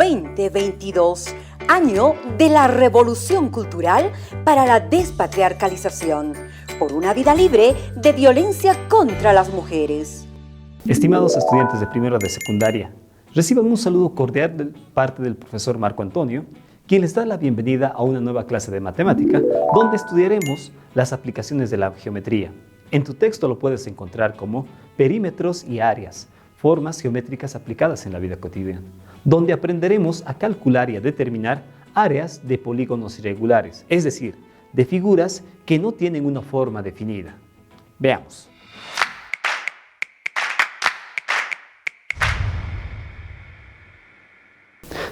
2022, año de la revolución cultural para la despatriarcalización, por una vida libre de violencia contra las mujeres. Estimados estudiantes de primero de secundaria, reciban un saludo cordial de parte del profesor Marco Antonio, quien les da la bienvenida a una nueva clase de matemática, donde estudiaremos las aplicaciones de la geometría. En tu texto lo puedes encontrar como perímetros y áreas, formas geométricas aplicadas en la vida cotidiana, donde aprenderemos a calcular y a determinar áreas de polígonos irregulares, es decir, de figuras que no tienen una forma definida. Veamos.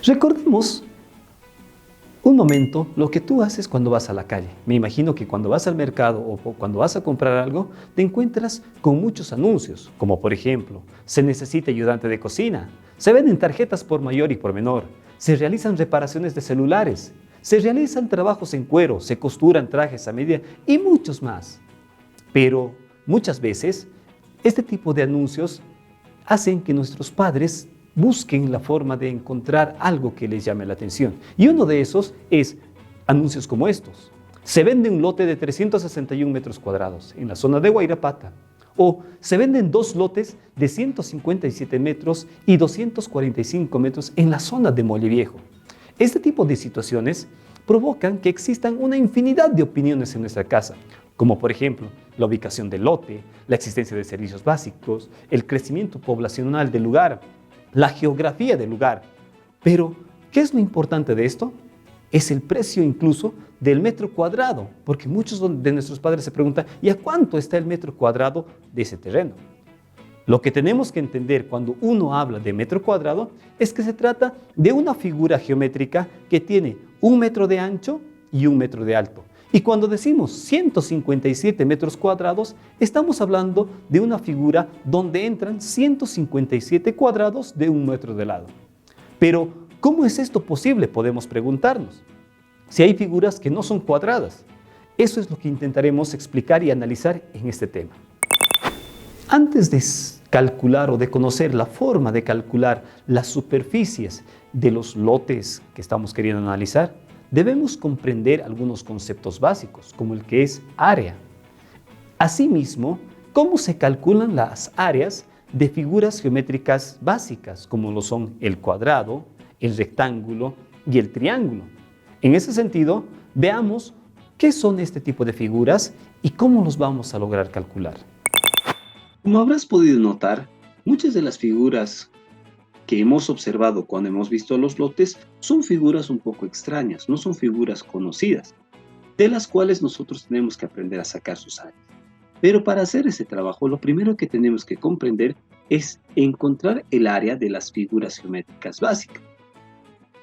Recordemos un momento lo que tú haces cuando vas a la calle. Me imagino que cuando vas al mercado o cuando vas a comprar algo, te encuentras con muchos anuncios, como por ejemplo, se necesita ayudante de cocina, se venden tarjetas por mayor y por menor, se realizan reparaciones de celulares, se realizan trabajos en cuero, se costuran trajes a medida y muchos más. Pero muchas veces, este tipo de anuncios hacen que nuestros padres busquen la forma de encontrar algo que les llame la atención. Y uno de esos es anuncios como estos. Se vende un lote de 361 metros cuadrados en la zona de Guairapata. O se venden dos lotes de 157 metros y 245 metros en la zona de Molleviejo. Este tipo de situaciones provocan que existan una infinidad de opiniones en nuestra casa, como por ejemplo la ubicación del lote, la existencia de servicios básicos, el crecimiento poblacional del lugar, la geografía del lugar. Pero, ¿qué es lo importante de esto? Es el precio incluso del metro cuadrado, porque muchos de nuestros padres se preguntan, ¿y a cuánto está el metro cuadrado de ese terreno? Lo que tenemos que entender cuando uno habla de metro cuadrado es que se trata de una figura geométrica que tiene 1 metro de ancho y 1 metro de alto. Y cuando decimos 157 metros cuadrados, estamos hablando de una figura donde entran 157 cuadrados de 1 metro de lado. Pero, ¿cómo es esto posible? Podemos preguntarnos. Si hay figuras que no son cuadradas. Eso es lo que intentaremos explicar y analizar en este tema. Antes de calcular o de conocer la forma de calcular las superficies de los lotes que estamos queriendo analizar, debemos comprender algunos conceptos básicos, como el que es área. Asimismo, ¿cómo se calculan las áreas de figuras geométricas básicas, como lo son el cuadrado, el rectángulo y el triángulo? En ese sentido, veamos qué son este tipo de figuras y cómo los vamos a lograr calcular. Como habrás podido notar, muchas de las figuras que hemos observado cuando hemos visto los lotes son figuras un poco extrañas, no son figuras conocidas, de las cuales nosotros tenemos que aprender a sacar sus áreas. Pero para hacer ese trabajo, lo primero que tenemos que comprender es encontrar el área de las figuras geométricas básicas.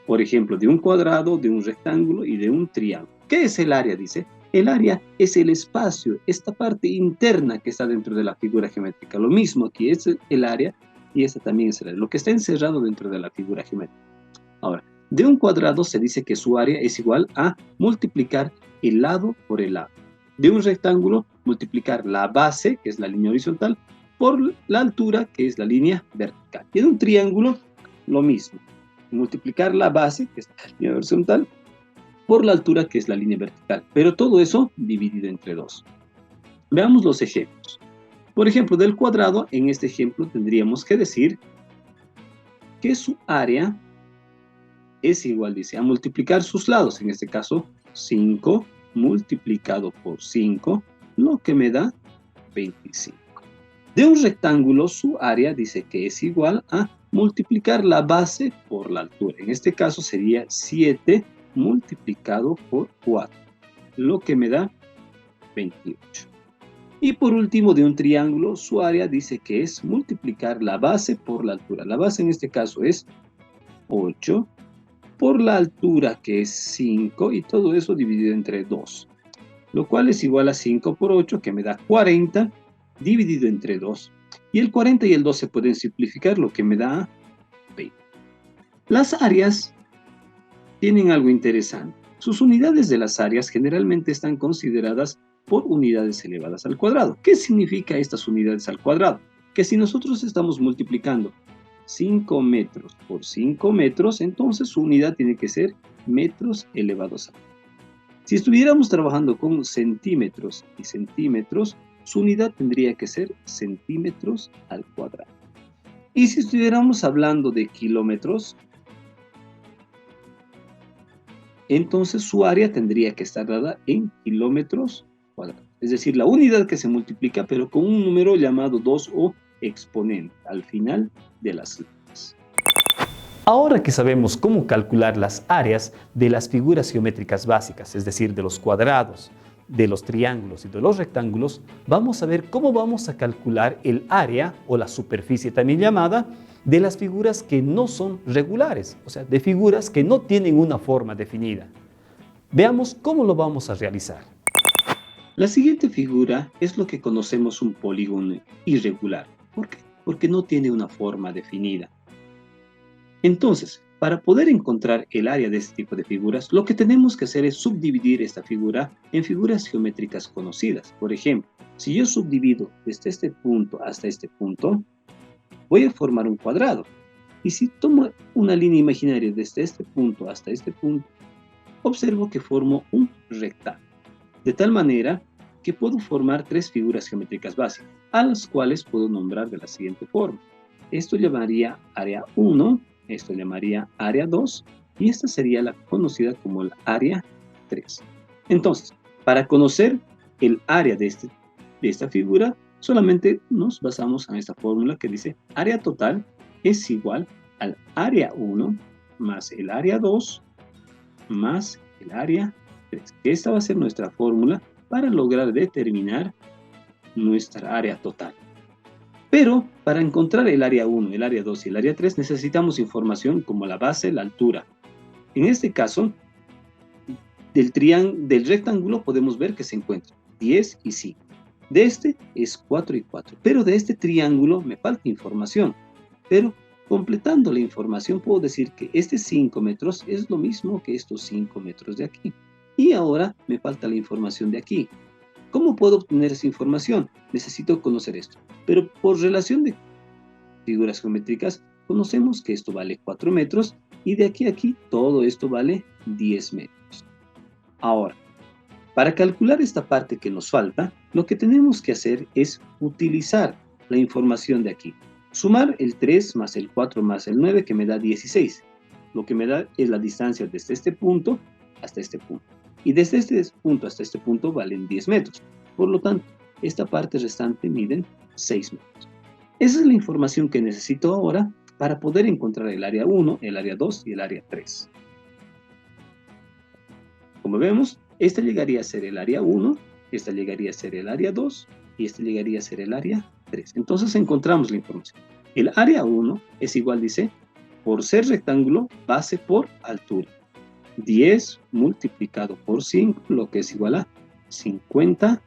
Por ejemplo, de un cuadrado, de un rectángulo y de un triángulo. ¿Qué es el área? Dice, el área es el espacio, esta parte interna que está dentro de la figura geométrica. Lo mismo que es el área, y esta también es el área, lo que está encerrado dentro de la figura geométrica. Ahora, de un cuadrado se dice que su área es igual a multiplicar el lado por el lado. De un rectángulo, multiplicar la base, que es la línea horizontal, por la altura, que es la línea vertical. Y de un triángulo, lo mismo. Multiplicar la base, que es la línea horizontal, por la altura, que es la línea vertical. Pero todo eso dividido entre 2. Veamos los ejemplos. Por ejemplo, del cuadrado, en este ejemplo tendríamos que decir que su área es igual, dice, a multiplicar sus lados, en este caso 5 multiplicado por 5, lo que me da 25. De un rectángulo, su área dice que es igual a multiplicar la base por la altura, en este caso sería 7 multiplicado por 4, lo que me da 28. Y por último, de un triángulo, su área dice que es multiplicar la base por la altura. La base en este caso es 8 por la altura, que es 5, y todo eso dividido entre 2, lo cual es igual a 5 por 8, que me da 40, dividido entre 2. Y el 40 y el 2 se pueden simplificar, lo que me da 20. Las áreas tienen algo interesante. Sus unidades de las áreas generalmente están consideradas por unidades elevadas al cuadrado. ¿Qué significa estas unidades al cuadrado? Que si nosotros estamos multiplicando 5 metros por 5 metros, entonces su unidad tiene que ser metros elevados a 9. Si estuviéramos trabajando con centímetros y centímetros, su unidad tendría que ser centímetros al cuadrado. Y si estuviéramos hablando de kilómetros, entonces su área tendría que estar dada en kilómetros cuadrados. Es decir, la unidad que se multiplica, pero con un número llamado 2 o exponente al final de las letras. Ahora que sabemos cómo calcular las áreas de las figuras geométricas básicas, es decir, de los cuadrados, de los triángulos y de los rectángulos, vamos a ver cómo vamos a calcular el área o la superficie también llamada de las figuras que no son regulares, o sea, de figuras que no tienen una forma definida. Veamos cómo lo vamos a realizar. La siguiente figura es lo que conocemos un polígono irregular. ¿Por qué? Porque no tiene una forma definida. Entonces, para poder encontrar el área de este tipo de figuras, lo que tenemos que hacer es subdividir esta figura en figuras geométricas conocidas. Por ejemplo, si yo subdivido desde este punto hasta este punto, voy a formar un cuadrado. Y si tomo una línea imaginaria desde este punto hasta este punto, observo que formo un rectángulo. De tal manera que puedo formar tres figuras geométricas básicas, a las cuales puedo nombrar de la siguiente forma. Esto llamaría área 1, esto llamaría área 2, y esta sería la conocida como el área 3. Entonces, para conocer el área de esta figura, solamente nos basamos en esta fórmula que dice área total es igual al área 1 más el área 2 más el área 3. Esta va a ser nuestra fórmula para lograr determinar nuestra área total. Pero para encontrar el área 1, el área 2 y el área 3 necesitamos información como la base, la altura. En este caso, del rectángulo podemos ver que se encuentran 10 y 5. De este es 4 y 4, pero de este triángulo me falta información. Pero completando la información puedo decir que este 5 metros es lo mismo que estos 5 metros de aquí. Y ahora me falta la información de aquí. ¿Cómo puedo obtener esa información? Necesito conocer esto. Pero por relación de figuras geométricas, conocemos que esto vale 4 metros y de aquí a aquí todo esto vale 10 metros. Ahora, para calcular esta parte que nos falta, lo que tenemos que hacer es utilizar la información de aquí. Sumar el 3 más el 4 más el 9 que me da 16. Lo que me da es la distancia desde este punto hasta este punto. Y desde este punto hasta este punto valen 10 metros. Por lo tanto, esta parte restante miden 6 metros. Esa es la información que necesito ahora para poder encontrar el área 1, el área 2 y el área 3. Como vemos, esta llegaría a ser el área 1, esta llegaría a ser el área 2 y esta llegaría a ser el área 3. Entonces encontramos la información. El área 1 es igual, dice, por ser rectángulo, base por altura. 10 multiplicado por 5, lo que es igual a 50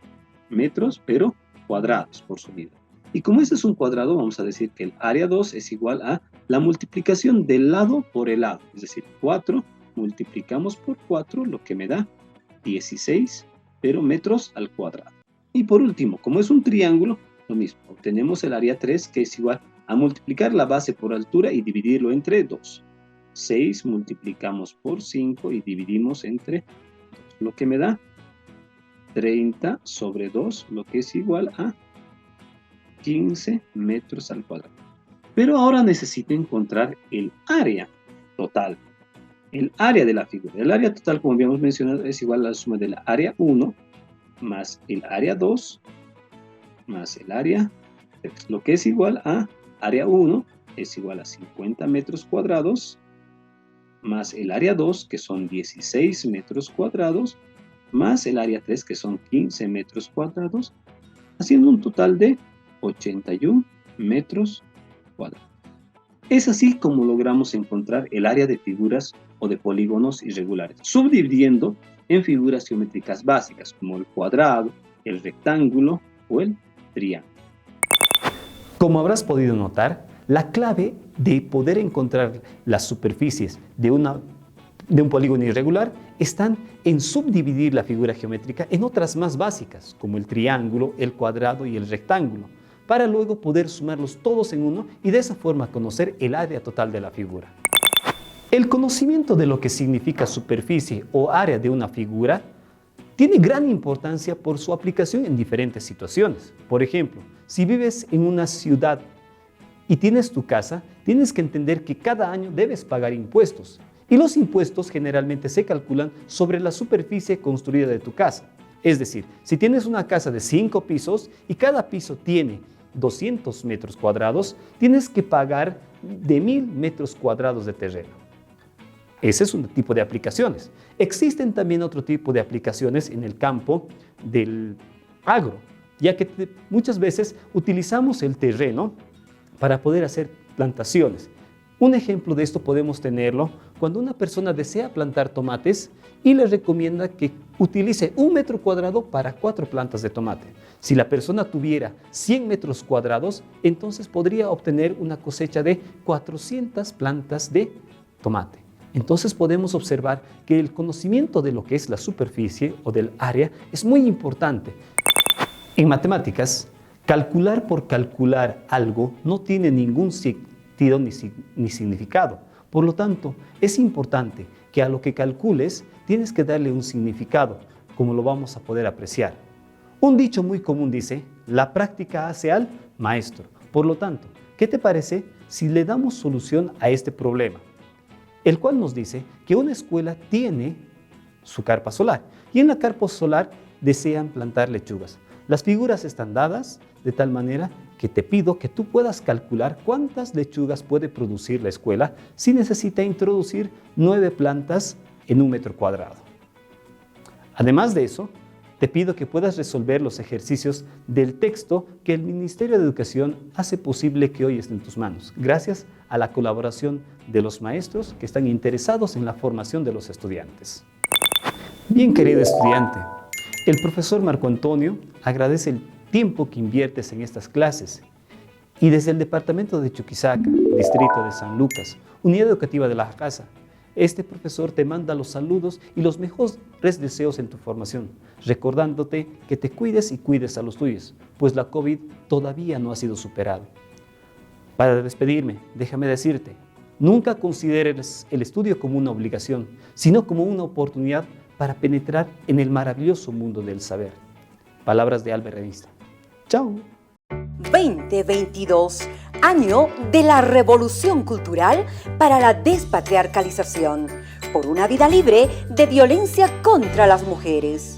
metros, pero cuadrados por su unidad. Y como este es un cuadrado, vamos a decir que el área 2 es igual a la multiplicación del lado por el lado. Es decir, 4 multiplicamos por 4, lo que me da 16, pero metros al cuadrado. Y por último, como es un triángulo, lo mismo. Obtenemos el área 3, que es igual a multiplicar la base por altura y dividirlo entre 2. 6 multiplicamos por 5 y dividimos entre 2, lo que me da 30 sobre 2, lo que es igual a 15 metros al cuadrado. Pero ahora necesito encontrar el área total, el área de la figura. El área total, como habíamos mencionado, es igual a la suma de la área 1 más el área 2 más el área 3, lo que es igual a área 1 es igual a 50 metros cuadrados más el área 2, que son 16 metros cuadrados, más el área 3, que son 15 metros cuadrados, haciendo un total de 81 metros cuadrados. Es así como logramos encontrar el área de figuras o de polígonos irregulares, subdividiendo en figuras geométricas básicas, como el cuadrado, el rectángulo o el triángulo. Como habrás podido notar, la clave de poder encontrar las superficies de un polígono irregular están en subdividir la figura geométrica en otras más básicas, como el triángulo, el cuadrado y el rectángulo, para luego poder sumarlos todos en uno y de esa forma conocer el área total de la figura. El conocimiento de lo que significa superficie o área de una figura tiene gran importancia por su aplicación en diferentes situaciones. Por ejemplo, si vives en una ciudad y tienes tu casa, tienes que entender que cada año debes pagar impuestos. Y los impuestos generalmente se calculan sobre la superficie construida de tu casa. Es decir, si tienes una casa de 5 pisos y cada piso tiene 200 metros cuadrados, tienes que pagar de 1000 metros cuadrados de terreno. Ese es un tipo de aplicaciones. Existen también otro tipo de aplicaciones en el campo del agro, ya que muchas veces utilizamos el terreno para poder hacer plantaciones. Un ejemplo de esto podemos tenerlo cuando una persona desea plantar tomates y le recomienda que utilice 1 metro cuadrado para 4 plantas de tomate. Si la persona tuviera 100 metros cuadrados, entonces podría obtener una cosecha de 400 plantas de tomate. Entonces podemos observar que el conocimiento de lo que es la superficie o del área es muy importante. En matemáticas, calcular por calcular algo no tiene ningún sentido ni significado. Por lo tanto, es importante que a lo que calcules tienes que darle un significado, como lo vamos a poder apreciar. Un dicho muy común dice, la práctica hace al maestro. Por lo tanto, ¿qué te parece si le damos solución a este problema? El cual nos dice que una escuela tiene su carpa solar y en la carpa solar desean plantar lechugas. Las figuras están dadas de tal manera que te pido que tú puedas calcular cuántas lechugas puede producir la escuela si necesita introducir 9 plantas en 1 metro cuadrado. Además de eso, te pido que puedas resolver los ejercicios del texto que el Ministerio de Educación hace posible que hoy esté en tus manos, gracias a la colaboración de los maestros que están interesados en la formación de los estudiantes. Bien, querido estudiante, el profesor Marco Antonio agradece el tiempo que inviertes en estas clases y desde el departamento de Chuquisaca, distrito de San Lucas, unidad educativa de La Casa, este profesor te manda los saludos y los mejores deseos en tu formación, recordándote que te cuides y cuides a los tuyos, pues la COVID todavía no ha sido superado. Para despedirme, déjame decirte, nunca consideres el estudio como una obligación, sino como una oportunidad para penetrar en el maravilloso mundo del saber. Palabras de Albert Einstein. ¡Chao! 2022, año de la revolución cultural para la despatriarcalización, por una vida libre de violencia contra las mujeres.